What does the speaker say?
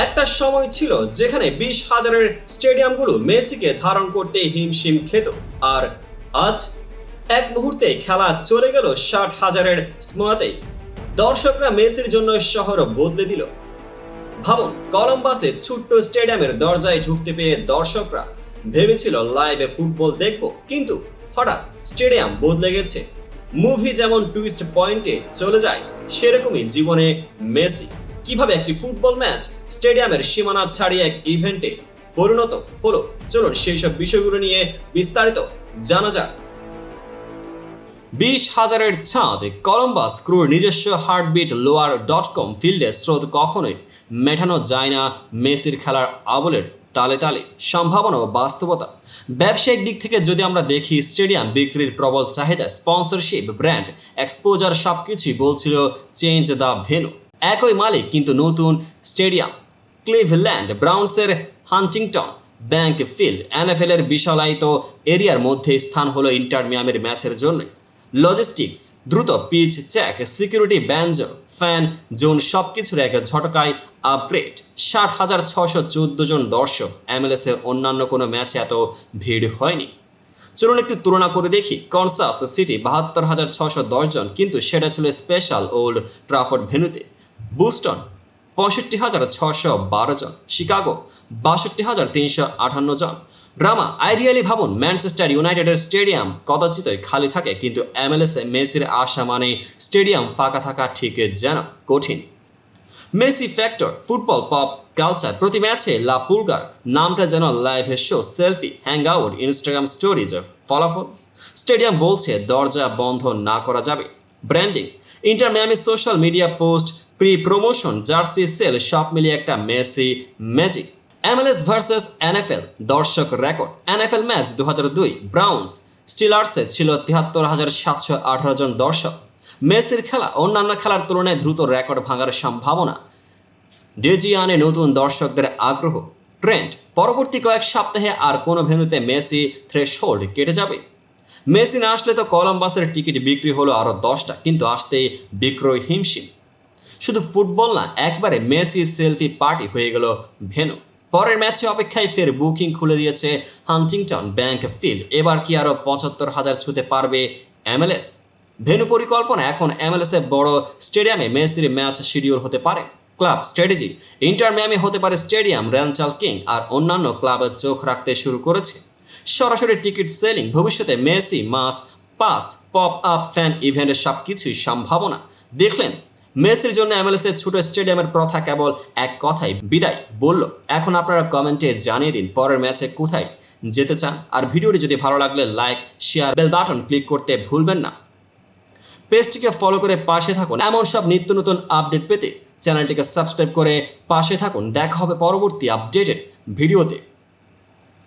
একটা সময় ছিল যেখানে 20,000-এর স্টেডিয়ামগুলো মেসিকে ধারণ করতে হিমশিম খেত, আর আজ এক মুহূর্তে খেলা চলে গেল 60,000-এর স্মরণে। দর্শকরা মেসির জন্য শহর বদলে দিল। ভাবুন, কলম্বাসে ছোট্ট স্টেডিয়ামের দরজায় ঢুকতে পেয়ে দর্শকরা ভেবেছিল লাইভে ফুটবল দেখব, কিন্তু হঠাৎ স্টেডিয়াম বদলে গেছে। মুভি যেমন টুইস্ট পয়েন্টে চলে যায়, সেরকমই জীবনে মেসি কিভাবে একটি ফুটবল ম্যাচ স্টেডিয়ামের সীমানা ছাড়িয়ে এক ইভেন্টে পরিণত হলো, চলুন সেই সব বিষয়গুলো নিয়ে বিস্তারিত জানা যাক। 20,000-এর ছাদ, কলম্বাস ক্রুর নিজস্ব হার্টবিট লোয়ার.কম ফিল্ডে স্রোত কখনোই মেটানো যায় না মেসির খেলার আবলের তালে তালে সম্ভাবনা ও বাস্তবতা। ব্যবসায়িক দিক থেকে যদি আমরা দেখি, স্টেডিয়াম বিক্রির প্রবল চাহিদা, স্পন্সরশিপ, ব্র্যান্ড এক্সপোজার সবকিছুই বলছিল চেঞ্জ দ্য ভেন্যু। একই মালিক কিন্তু নতুন স্টেডিয়াম, ক্লিভল্যান্ড ব্রাউন্সের হান্টিংটন ব্যাংক ফিল্ড, এনএফএল এর বিশালায়িত এরিয়ার মধ্যে স্থান হলো ইন্টার মিয়ামির ম্যাচের জন্য। লজিস্টিক্স, দ্রুত পিচ চেক, সিকিউরিটি ব্যাঞ্জ, ফ্যান জোন সবকিছুর এক ঝটকায় আপগ্রেড। 60,614 জন দর্শক, MLS এর অন্যান্য কোনো ম্যাচে এত ভিড় হয়নি। চলুন একটু তুলনা করে দেখি। কনসাস সিটি 72,610 জন, কিন্তু সেটা ছিল স্পেশাল ওল্ড ট্রাফোর্ড ভেন্যুতে। বুস্টন 65,612 জন, শিকাগো 62,358 জন। ড্রামা, আইডিয়ালি ভাবুন ম্যানচেস্টার ইউনাইটেডের স্টেডিয়াম কদাচিতই খালি থাকে, কিন্তু MLS এ মেসির আসা মানে স্টেডিয়াম ফাঁকা থাকা ঠিক যেন কঠিন। Messi factor, football pop culture, প্রতি ম্যাচে লা পুলগার নামটা যেন live show, selfie, hang out, Instagram stories ফলাফল। স্টেডিয়াম বলছে দরজা বন্ধ না করা যাবে। Branding, Inter Miami social media post, pre promotion, jersey sale সব মিলিয়ে একটা Messi magic. MLS versus NFL দর্শক রেকর্ড, NFL ম্যাচ 2002 ব্রাউন্স স্টিলার্সে ছিল 73,718 জন দর্শক। মেসির খেলা অন্যান্য খেলার তুলনায় দ্রুত রেকর্ড ভাঙার সম্ভাবনা। ডেজিয়ানে নতুন দর্শকদের আগ্রহ। ট্রেন্ড, পরবর্তী কয়েক সপ্তাহে আর কোনো ভেন্যুতে মেসি থ্রেশহোল্ড কেটে যাবে। মেসি না আসলে তো কলম্বাসের টিকিট বিক্রি হলো আরও 10টা, কিন্তু আসতেই বিক্রয় হিমশিম। শুধু ফুটবল না, একবারে মেসি সেলফি পার্টি হয়ে গেল ভেন্যু। পরের ম্যাচে অপেক্ষায় ফের বুকিং খুলে দিয়েছে হান্টিংটন ব্যাংক ফিল্ড। এবার কি আরও 75,000 ছুঁতে পারবে MLS? ভেন্যু পরিকল্পনা, এখন MLS এ বড় স্টেডিয়ামে মেসির ম্যাচ শিডিউল হতে পারে। ক্লাব স্ট্র্যাটেজি, ইন্টার মিয়ামি হতে পারে স্টেডিয়াম রেন্টাল কিং, আর অন্যান্য ক্লাবের চোখ রাখতে শুরু করেছে। সরাসরি টিকিট সেলিং, ভবিষ্যতে মেসি মাস পাস, পপ আপ, ফ্যান ইভেন্টের সবকিছুই সম্ভাবনা। দেখলেন, মেসির জন্য MLS এর ছোট স্টেডিয়ামের প্রথা কেবল এক কথায় বিদায় বলল। এখন আপনারা কমেন্টে জানিয়ে দিন পরের ম্যাচে কোথায় যেতে চান। আর ভিডিওটি যদি ভালো লাগলে like, share, bell button click করতে ভুলবেন না। পেজটিকে ফলো করে পাশে থাকুন এমন সব নিত্য নতুন আপডেট পেতে। চ্যানেলটিকে সাবস্ক্রাইব করে পাশে থাকুন। দেখা হবে পরবর্তী আপডেটেড ভিডিওতে।